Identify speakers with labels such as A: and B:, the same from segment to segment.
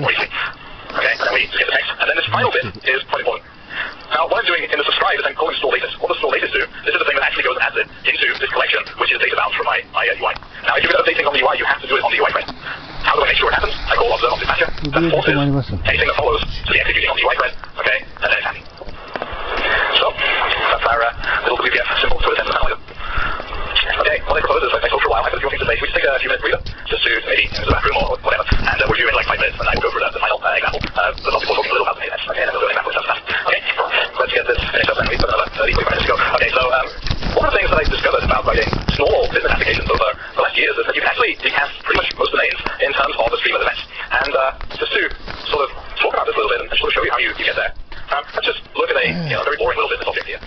A: read it briefly. Okay, and then we just get the text. And then this final bit is quite important. Now, what I'm doing in the subscribe is I'm calling store latest. What does store latest do? This is the thing that actually goes and adds it into this collection, which is data bound from my UI. Now, if you're going to update things on the UI, you have to do it on the UI thread. How do I make sure it happens? I call observe on dispatcher. That forces anything that follows to be executing on the UI thread. Okay, and then it's happy. So, that's our little WPF symbol to attend to the panel. Okay, what I propose is I talk for a while, I have a few things to say. We just take a few minutes breather, just to maybe use the bathroom or whatever. And we're due in like 5 minutes, and I will go through the final example. There's a lot of people talking a little about the minutes. Okay, and then we'll do an example just fast. Okay, let's get this finished up, and we have another 30, 45 minutes to go. Okay, so one of the things that I've discovered about writing small business applications over the last years is that you can actually decast pretty much most domains in terms of the stream of events. And just to sort of talk about this a little bit and sort of show you how you get there, let's just look at a very boring little business object here.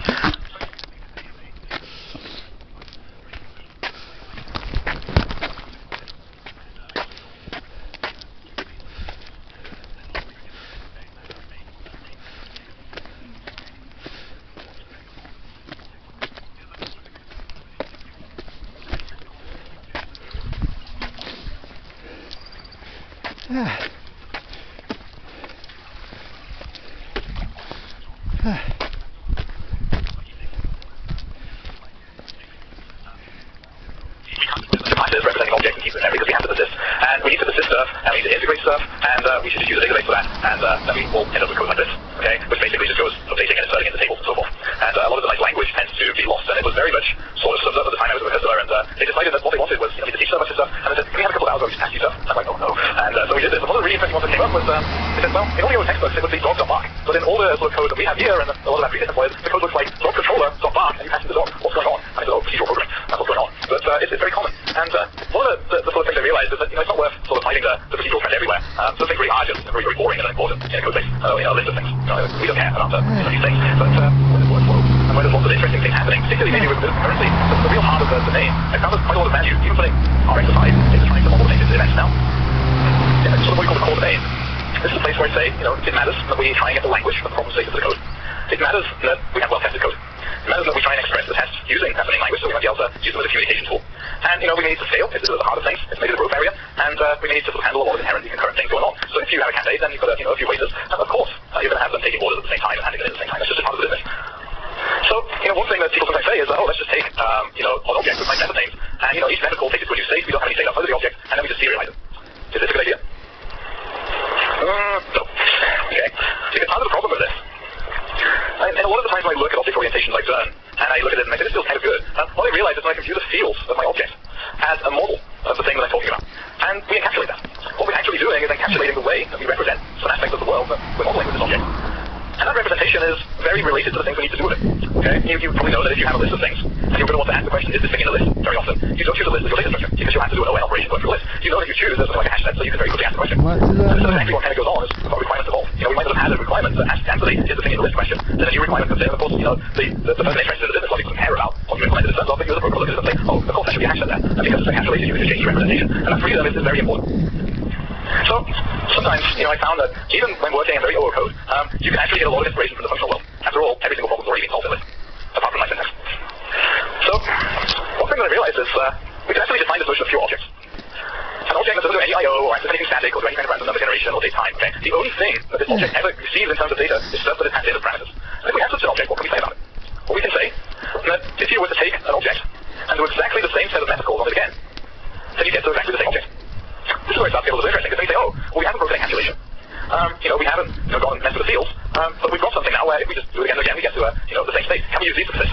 A: Representing object and keep it in memory because we have to persist. And we need to persist stuff, and we need to integrate stuff, and we should just use a database for that, and then we will end up with code like this, okay, which basically just goes updating and inserting into tables and so forth. And a lot of the nice language tends to be lost, and it was very much sort of summed up at the time I was with a customer, and they decided that what they wanted was, me to teach so much stuff, and they said, can we have a couple of hours where we just ask you stuff? And I'm like, oh no. And so we did this. And one of the really interesting ones that came up was, they said, well, in all your textbooks it would be dog.bark, but in all the sort of code that we have here, and a lot of that previous employers, the code looks like dog controller.bark, and you pass in the dog. What's going on? And I said, oh, procedural programming. That's what's going on. But it's very common. And one of the sort of things I realized is that, it's not worth sort of finding the procedural trend everywhere. Some things really are just very, very boring and unimportant in a code base, a list of things. We don't care about these things. But when there's workflow, and when there's lots of interesting things happening, particularly maybe with currency, the real heart of the domain, I found there's quite a lot of value, even putting our exercise into trying to model things into events now. Yeah, sort of what we call the core domain. This is a place where I say, it matters that we try and get the language from the problem statements of the code. It matters that we have well-tested code. It matters that we try and express the tests using that domain language so we might be able to use them as a communication tool. And, we may need to scale. This is the heart of things. It's maybe the growth area. And we may need to sort of handle a lot of inherently concurrent things going on. So if you have a candidate, then you've got a few waiters. And of course, you're going to have them taking orders at the same time and handling it at the same time. That's just a part of the business. So, one thing that people sometimes say is, let's just take, an object with my method names. And, each method call takes it to a new state. We don't have any data under the object. And then we just serialize it. Is this a good idea? No. Okay. Because part of the problem with this, and a lot of the times when I look at object orientations like Zern, and I look at it and I say, this feels kind of good, what I realize is my computer feels of my object as a model of the thing that I'm talking about. And we encapsulate that. What we're actually doing is encapsulating the way that we represent some aspects of the world that we're modeling with this object. And that representation is very related to the things we need to do with it. Okay? You probably know that if you have a list of things, and you're going to want to ask the question, is this thing in the list? Very often, you don't choose a list as your data structure, because you'll have to do an ON operation going through a list. You know that you choose as like a hash set, so you can very quickly ask the question. And so exactly what kind of goes on is what requirements evolve. We might not have had a requirement that answer the is the thing in the list question. Then a new requirement comes in, of course, the person interested in the business logic doesn't care about what you implemented in terms of, but you as a broker look at it and say, oh, of course, there should be a hash set there. And because it's a hash related, you can exchange representation. And that freedom is very important. So, sometimes, I found that even when working in very old code, you can actually get a lot of inspiration from the functional world. After all, every single problem's already been solved in this, apart from my syntax. So, one thing that I realized is we can actually define this notion of pure objects. An object that doesn't do any I/O or access anything static or do any kind of random number generation or date time. Okay? The only thing that this object ever receives in terms of data is stuff that it has in its parameters. And if we have such an object, what can we say about it? Well, we can say that if you were to take an object and do exactly the same set of method calls on it again, then you get to exactly the same object. This is where it starts to get a little interesting, because then you say, well, we haven't broken encapsulation. We haven't gone and messed with the fields, but we've got something now where if we just do it again and again, we get to the same state. Can we use these for this?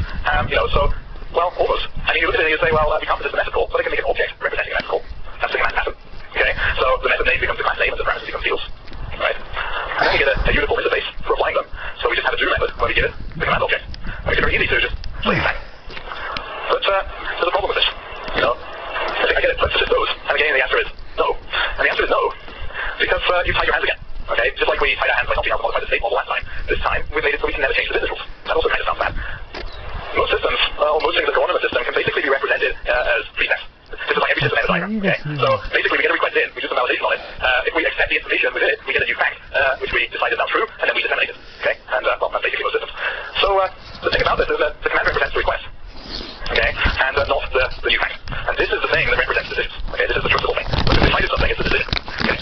A: Almost. I mean, you look at it and you say, well, we can't put this in a method call, but I can make an object representing a method call. That's the command pattern. Okay? So the method name becomes the class name and the parameters become fields. Right? And then we get a uniform interface for applying them. So we just have a do method where we give it the command object. And it's very easy to just play that. But there's a problem with this. I get it, let's just those. And again, the answer is no. And the answer is no, because you tie your hands again. Okay? Just like we tied our hands by not being able to modify the state model last time. This time, we've made it so we can never change the business rules. That also kind of sounds bad. Most systems, or most things that go on in the system, can basically be represented as pretext. This is like every system has a diagram. Okay? So basically, we get a request in, we do some validation on it. If we accept the information within it, we get a new fact, which we decide is not true, and then we disseminate it. Okay? And that's basically most systems. So the thing about this is that the command represents the request. Okay? And not the new fact. And this is the thing that represents decisions. Okay? This is the trustable thing. When we decided something, it's a decision. Okay?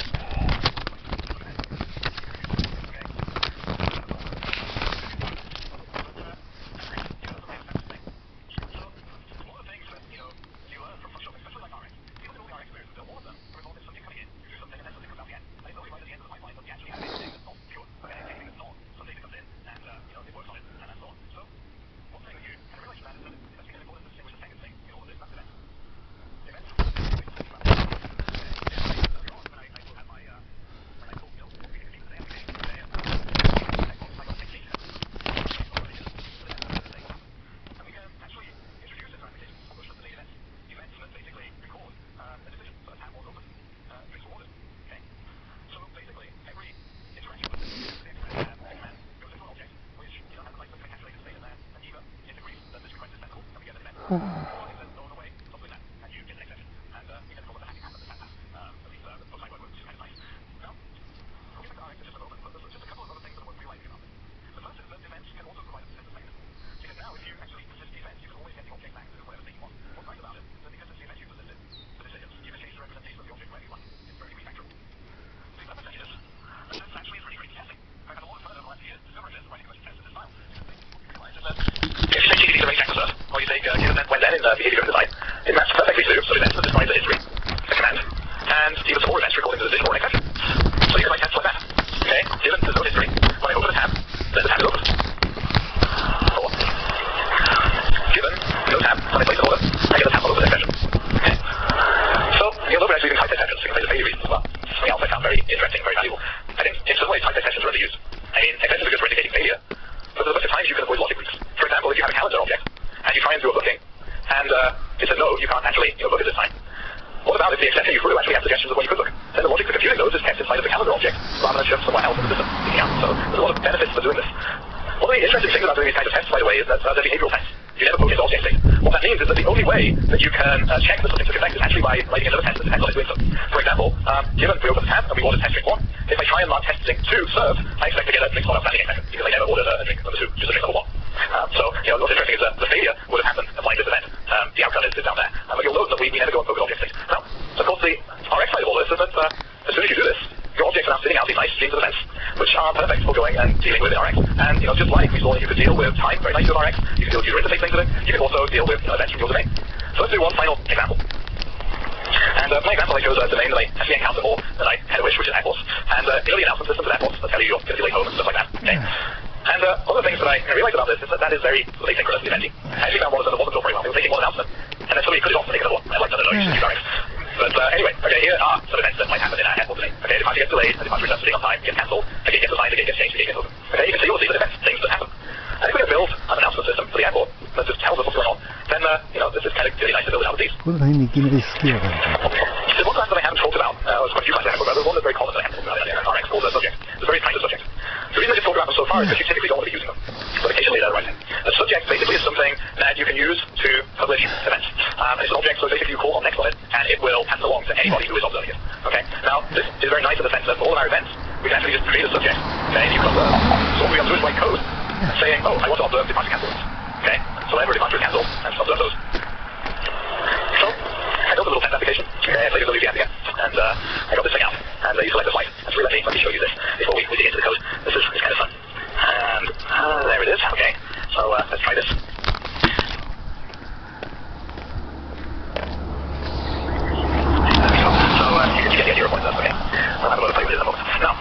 A: Behavior design. It maps perfectly to events that describe the history, the command, and even some more events recording the decision or an exception. So you can write tests like that. Okay? Given there's no history, when I open a tab, then the tab is open. Or, given no tab, when I place an order, I get a tab on open exception. Okay? So, you'll know we're actually using type exceptions. You can play the failure reasons as well. Something else I found very interesting, very valuable. I think in some ways type exceptions are underused. I mean, exceptions are good for indicating failure, but there's a bunch of times you can avoid logic leaks. For example, if you have a calendar object, and you try and do a booking, and it says, no, you can't actually book at this time. What about if the exception you threw actually has suggestions of when you could book? Then the logic for computing those is kept inside of the calendar object, rather than just somewhere else in the system. Yeah, so there's a lot of benefits for doing this. One of the interesting things about doing these kinds of tests, by the way, is that they're behavioral tests. You never book into object state. What that means is that the only way that you can check that something took effect is actually by writing another test that depends on it doing so. For example, given we open the tab and we order test drink 1, if I try and mark test drink 2 served, I expect to get a drink 1 outstanding exception, because I never ordered a drink number 2, just a drink number 1. So, what's interesting is that the failure would have happened applying this event. The outcome is down there. But you'll note that we never go and poke at object state. Now, of course, the RX side of all this is that as soon as you do this, your objects are now spinning out these nice streams of events, which are perfect for going and dealing with in RX. And, just like we saw, you could deal with time very nicely with RX, you can deal with user interface things with it, you can also deal with events from your domain. So let's do one final example. And my example, I chose a domain that I actually encounter more than I had a wish, which is airports. And the announcement systems at airports that tell you you're going to be late home and stuff like that. Okay? And one of the things that I realized about this is that that is very asynchronous eventing. I actually found one of them that wasn't very well. They were taking one announcement, and then somebody cut it off and taken another one. I like that, I know you should use RX. But anyway, okay, here are some events that might happen in our airport today. Okay, departure gets delayed, the departure returns sitting on time, gets cancelled, the gate gets assigned, the gate gets changed, the gate gets open. Okay, you can see all of these events, things that happen. And if we can build an announcement system for the airport that just tells us what's going on, then, this is kind of really nice to build out of these. There's one class that I haven't talked about, there's quite a few classes I haven't talked about, there's one that's very common that I haven't talked about in RX called the subject. It's a very kind of subject. The reason I just talked about them so far is because you typically don't want to be using them, but occasionally they're right. A subject basically is something that you can use to publish events. It's an object, so basically you call on next on it, and it will pass it along to anybody who is observing it. Okay? Now, this is very nice in the sense that for all of our events, we can actually just create a subject, okay, and you can observe. So what we have to do is write code saying, oh, I want to observe departure cancels. Okay? So whenever departure is cancelled, and observe those. So, I built a little test application, okay, I played with WGN again, and I got this thing out, and you select the slide. And so let me show you this before we dig into the code. This is kind of fun. And there it is, okay. So let's try this. So you can get the idea of what it does, okay. I'll have a little play with it in a moment. Now,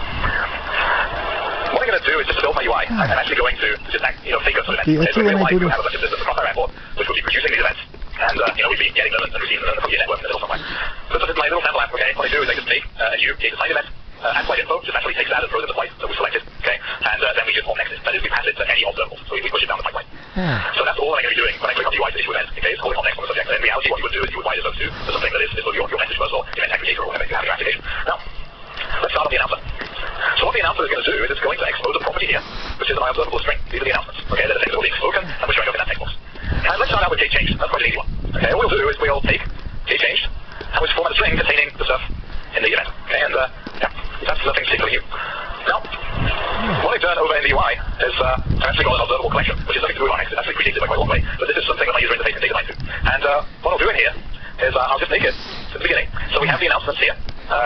A: what I'm going to do is just to build my UI, I'm actually going to just fake up some events. Okay, so in real life, you have a bunch of systems across our airport, which will be producing these events. And, we'd be getting them and receiving them from your network in the middle somewhere. So this is my little sample app, okay. What I do is I just make a new gate assigned event. And flight info just actually takes that and throws in the flight that we selected, okay? And then we just home next it. That is, we pass it to any observables, so we push it down the pipeline. So that's all I'm going to be doing when I click on the UI to issue event, okay? It's calling home next on the subject. And in reality, what you would do is you would write those to something that is your message bus or event aggregator or whatever you have in your application. Now, let's start on the announcer. So what the announcer is going to do is it's going to expose a property here, which is my observable string. These are the announcements, okay? They're the things that will be spoken, and we're showing up in that text box. And let's start out with gate change. That's quite an easy one. Okay, all we'll do is we'll take gate changed, and we'll format a string containing the stuff in the event. Okay, and that's nothing particularly new. Now, what I've done over in the UI is I've actually got an observable collection, which is nothing to do with RX. It's actually predated by quite a long way, but this is something that my user interface can take a mind to. And what I'll do in here is I'll just make it to the beginning. So we have the announcements here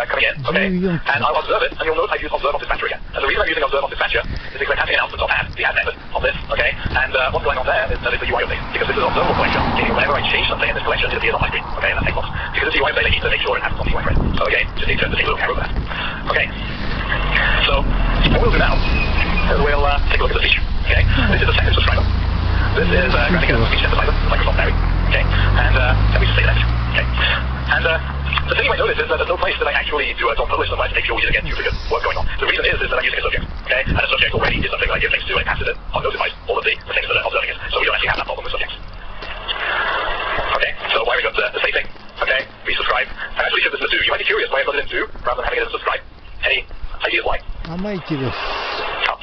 A: coming in, okay, and I'll observe it, and you'll note I've used observe on dispatcher again. And the reason I'm using observe on dispatcher is because I'm passing announcements on add, the add method of this, okay, and what's going on there is that it's a UI update, because this is an observable collection, meaning whenever I change something in this collection, it appears on my screen, okay, in that text box. Because it's a UI update, I need to make sure it happens on the UI thread. So again, just need to take a little care over that. Okay, so what we'll do now is we'll take a look at the speech, okay. This is a second subscriber. This is grabbing a speech synthesizer, Microsoft Barry, okay, and we just say that, okay. And the thing you might notice is that there's no place that I actually do a .publish somewhere to make sure we get duplicate work going on. The reason is that I'm using a subject, okay? And a subject already is something that I give things to and it passes it on notifies all of the things that are observing it. So we don't actually have that problem with subjects. Okay, so why we got the same thing, okay? We subscribe. I actually shift this to do. You might be curious why I put it in do rather than having it as subscribe. Any ideas why?
B: I might do this.
A: Oh.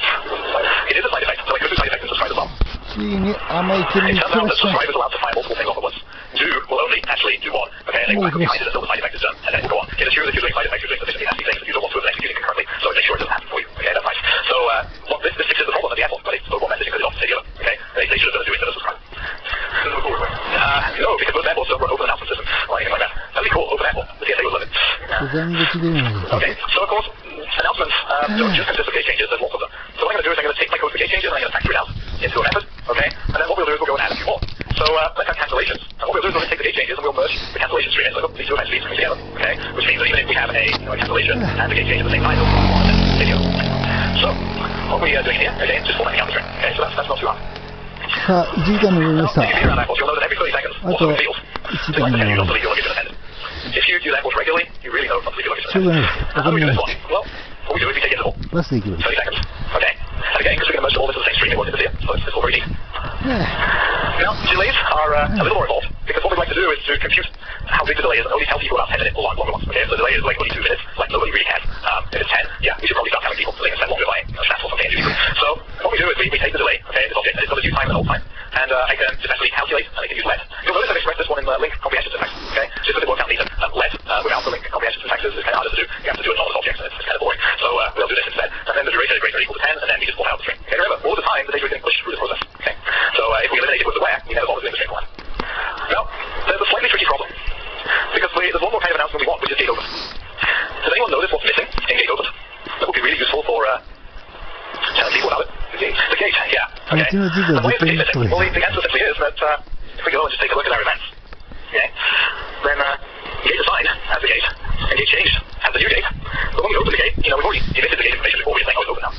A: It is a side effect, so I go through side effects and subscribe as well.
B: ついに甘い煙に
A: It
B: 来
A: turns out
B: ま
A: that
B: した。
A: subscribers allowed to fire multiple things off at once. Do will only actually do one. Okay, and they will behind it until the side effect is done, and then it will go on. It assures that you're doing side effects, you're doing sufficiently nasty things that you don't want to execute it concurrently, so it makes sure it doesn't happen for you. Okay, that's nice. So, well, this fixes the problem at the Apple, but it's overall messaging because it often together. Okay, they should have done it instead of subscribe. No, because both Apples don't run open announcement system or anything like that. That'd be cool, open Apple. The TSA would love it.
B: 残口電話です。
A: Okay, so of course, announcements don't just consist of gate changes, there's lots of them. So what I'm going to do is I'm going to take my code for gate changes and I'm going to factor it out into a method, okay? And then what we'll do is we'll go and add a few more. So let's have cancellations. And what we'll do is we'll take the gate changes and we'll merge the cancellation stream. So these two event streams come together, okay? Which means that even if we have a cancellation and the gate change at the same time, it'll go on and then video. So what we are doing here, okay, is just formatting out the string. Okay, so that's not too hard.
B: さあ、1時間になりま
A: Now,
B: した。
A: if you hear around Apples, you'll know that every 30 seconds, also in fields. So like to send you not to leave your luggage unattended. If you do that regularly, you really know not to leave your luggage
B: しょうがない
A: unattended.
B: です。わ
A: How
B: か
A: do we
B: り
A: do
B: ま
A: this
B: し
A: one? Well, what we do is we take interval.
B: た。バスで行きましょ
A: 30 seconds. Okay. And again, because we're going to merge all this into the same stream, it won't interfere. So it's all very neat.
B: う。ね
A: Now, delays are a little more involved, because what we'd like to do is to compute how big the delay is and only tell people about 10-minute or longer ones. Okay, if the delay is like only 2 minutes, like nobody really cares. If it's 10, yeah, we should probably start telling people so they can spend longer by stats or something. So what we do is we take the delay, okay, this object, and it's got a new time and old time. And I can just actually calculate, and I can use let. You'll notice I've expressed this one in link comprehension syntax, okay? Just because it works out neater. Let without the link comprehension syntax is kind of harder to do. You have to do it on an object, and it's kind of boring. So we'll do this instead. And then the duration is greater or equal to 10, and then we just pull out the string. Okay, remember, all the time the data is getting pushed through this process. Okay? So if we eliminate it with the where, we never bother doing the string format. Now, there's a slightly tricky problem. Because there's one more kind of announcement we want, which is gate open. Does anyone notice what's missing in gate open? That would be really useful for telling people about it. The gate, yeah. Okay. And why is the gate missing? Well, the answer simply is that if we go and just take a look at our events, okay, then gate assigned has the gate, and gate changed has the new gate. But when we open the gate, we've already emitted the gate information before we just think, oh, it's open now.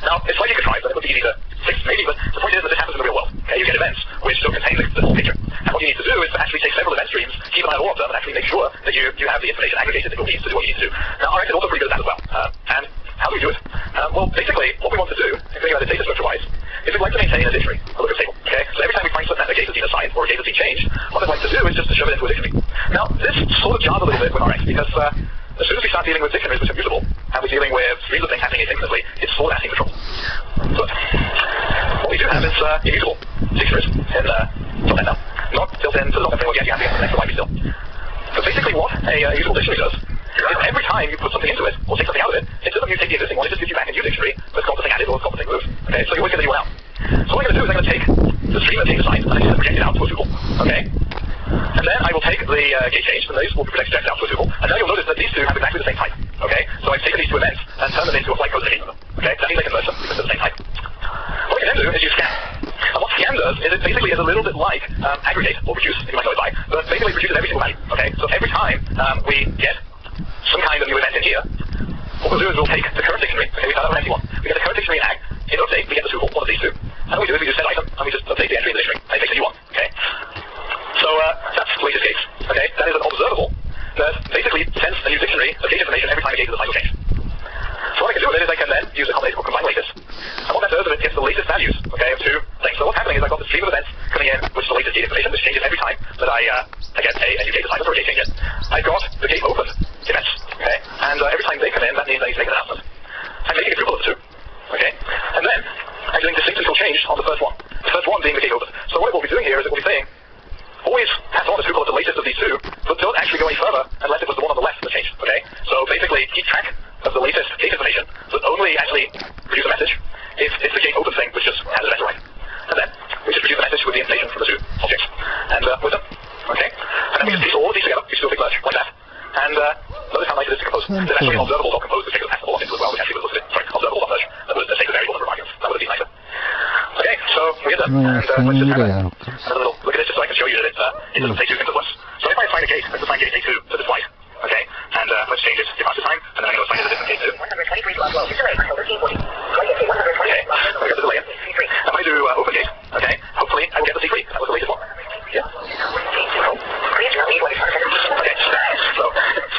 A: Now, it's slightly contrived, and it would be easy to fix, maybe, but the point is that this happens in the real world. Okay, you get events which don't contain the full picture. And what you need to do is to actually take several event streams, keep an eye on all of them, and actually make sure that you have the information aggregated that you'll need to do what you need to do. Now, RX is also pretty good at that as well. And how do we do it? Well, basically, what we want to do, if thinking about it data structure-wise, is we'd like to maintain a dictionary, a lookup table. Okay, so every time we find something that a gate has been assigned or a gate has been changed, what I'd like to do is just to shove it into a dictionary. Now, this sort of jars a little bit with RX because as soon as we start dealing with dictionaries which are mutable, and we're dealing with streams of things happening asynchronously, it's sort of asking for trouble. But what we do have is immutable dictionaries in .NET now. Not built into the .NET framework yet, you have to get the next library still. So basically what a immutable dictionary does is every time you put something into it, or take something out of it, it doesn't mutate the existing one, it just gives you back a new dictionary that's got the thing added or it's got the thing moved. Okay, so you always get the new one out. So what I'm going to do is I'm going to take the stream that's being assigned and I'm just going to project it out to a tuple. Okay? And then I will take the gate change, and those will be projected out to a tuple. And now you'll notice that these two have exactly the same type. Okay? So I've taken these two events and turned them into a flight code that them. Okay? That means I can merge them because they're the same type. What I can then do is use scan. And what scan does is it basically is a little bit like aggregate or reduce, if you might know it by, but basically it produces every single value. Okay? So every time we get some kind of new event in here, what we'll do is we'll take the current dictionary. Okay, we start out with an empty one. We get the current dictionary in ag, hit update, we get the tuple, one of these two. And what we do is we do set item, and we just update the entry in the dictionary, and it makes a new one. Okay? So that's latest gates. Okay? That is an observable that basically sends a new dictionary of gate information every time a gate is assigned or changed. So what I can do with it is I can then use a combination called combine latest. And what that does is it gets the latest values, okay, of two things. So what's happening is I've got the stream of events coming in, which is the latest gate information, which changes every time that I get a new gate assignment or a gate change in. I've got the gate open events, okay, and every time they come in, that means I need to make an announcement. I'm making a tuple of the two, okay, and then I'm doing distinct until change on the first one. The first one being the gate open. So what we'll be doing here is that we'll be saying, always pass on the tuple of the latest of these two, but don't actually go any further unless it was the one on the left that changed, okay? So basically, keep track of the latest gate information, but only actually produce a message if it's the gate open thing which just has a better right. And then we just produce a message with the information from the two objects. And we're done. Okay? And then we just piece all of these together, we just do a big merge, like that. And notice how nice it is to compose. There's actually an observable.compose which takes the pass the block into as well, which actually was listed. Sorry, observable.merge. That would take the variable number of arguments. That would have been nicer. Okay, so we get done. And let's just have another little look at this just so I can show you that it doesn't say two things at once. So if I assign a gate, let's assign gate A2 to this flight. Okay? And let's change it to faster time, and then I'm going to assign it a different gate 2. 123 to upload. Okay, I got the delay in. I'm going to do open gate. Okay? Hopefully I will get the C3. That was the latest one. Yeah. Okay, so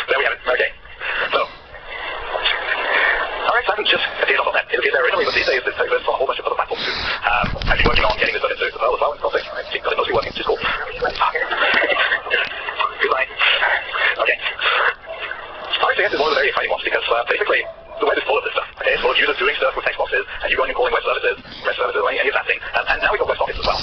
A: there we have it. Okay. So RX hasn't just appeared on .NET. It appears there originally, but these days it's on a whole bunch of other platforms too. I've been working on getting this done into Perl as well, and Perl 6. I think that it must be working, which is cool. Goodbye. Okay. RxJS is one of the very exciting ones because basically the web is full of this stuff. Okay, it's full of users doing stuff with text boxes, and you going and calling web services or any of that thing. And now we've got WebSockets as well.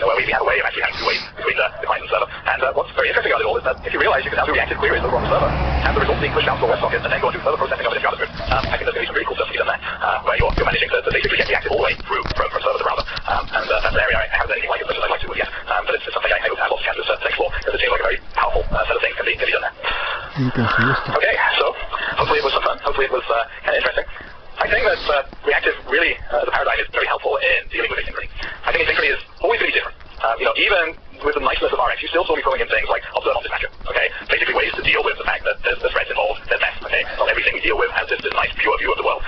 A: Where we had a way of actually having two ways between the client and the server. And what's very interesting about it all is that if you realize you can now do reactive queries over on the server, have the results being pushed out to a WebSocket, and then go and do further processing of it in JavaScript. I think there's going to be some really cool stuff to be done there, where you're managing to basically get reactive all the way through from server to browser. And that's an area I haven't done anything like it as much as I'd like to yet. But it's something I hope to have lots of chances to explore, because it seems like a very powerful set of things can be done there.
B: You can see this.
A: Okay, so hopefully it was some fun. Hopefully it was kind of interesting. I think that reactive really, as a paradigm, is very helpful in dealing with asynchrony. I think asynchrony is always going to be different. Even with the niceness of Rx, you still saw me throwing in things like observe on dispatcher. Okay, basically ways to deal with the fact that there's threads involved, there's mess. Okay, not everything we deal with has this nice pure view of the world.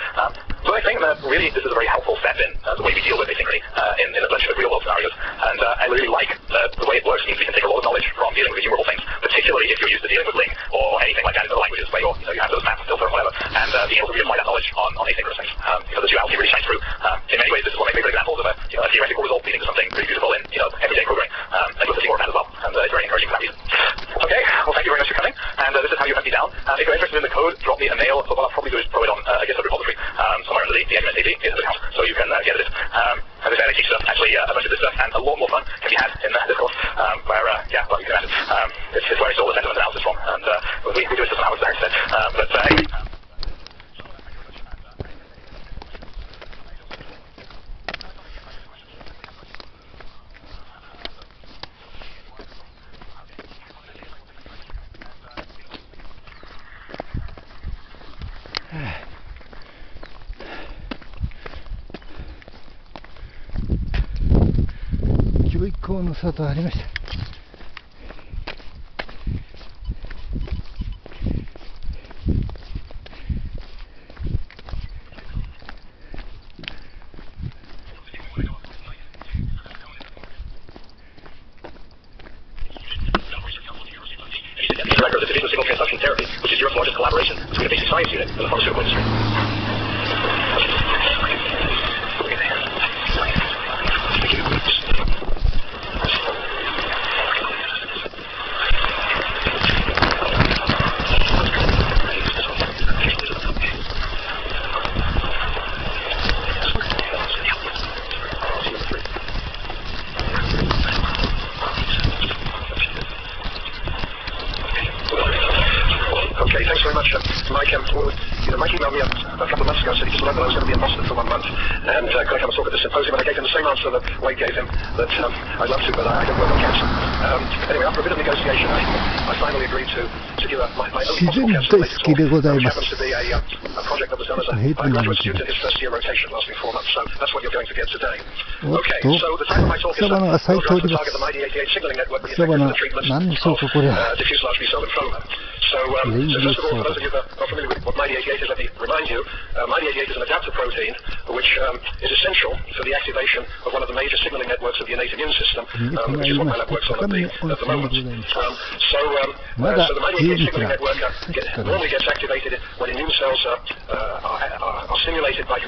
A: So I think that really this is a very helpful step in the way we deal with asynchrony in a bunch of real world scenarios. And I really like the way it works means we can take a lot of knowledge from dealing with innumerable things, particularly if you're used to dealing with Ling or anything like that in other languages where you have those maps filter and whatever, and being able to reapply that knowledge on asynchronous things. Because the duality really shines through. In many ways, this is one of my favorite examples of a theoretical result leading to something pretty beautiful in everyday programming. And you'll see more of that as well. And it's very encouraging for that reason. Okay, well thank you very much for coming. And this is how you hunt me down. If you're interested in the code, drop me a mail. So what I'll probably do is throw it on a GitHub repository somewhere under the MSAD account, so you can get it. As I said, I teach stuff, actually a bunch of this stuff, and a lot more fun can be had in this course, where, well, you can imagine, it's where I stole the sentiment analysis from, and we do it for some hours there instead. But anyway.11
B: 校の里ありました。
A: Director of the Division of Signal Transduction Therapy, which is Europe's largest collaboration between a basic science unit and the pharmaceutical industry. Okay, thanks very much, Mike. Mike emailed me a couple of months ago, said he just learned that I was going to be in Boston for 1 month, and could I come and talk at the symposium, and I gave him the same answer that Wade gave him, that I'd love to, but I don't work on cancer. Anyway, after a bit of negotiation, I finally agreed to do my own possible cancer-related talk, which happens to be a project that was done as a graduate student in his first year rotation, lasting 4 months, so that's what you're going to get today. Okay, so the title of my talk is We'll Try to Target the MyD88 Signaling Network with the effectiveness of treatment of diffuse large B-cell lymphoma. So first of all, for those of you that are familiar with what MyD88 is, let me remind you, MyD88 is an adapter protein which is essential for the activation of one of the major signaling networks of the innate immune system, which is what my lab works on at the moment. So the MyD88 signaling network normally gets activated when immune cells are stimulated by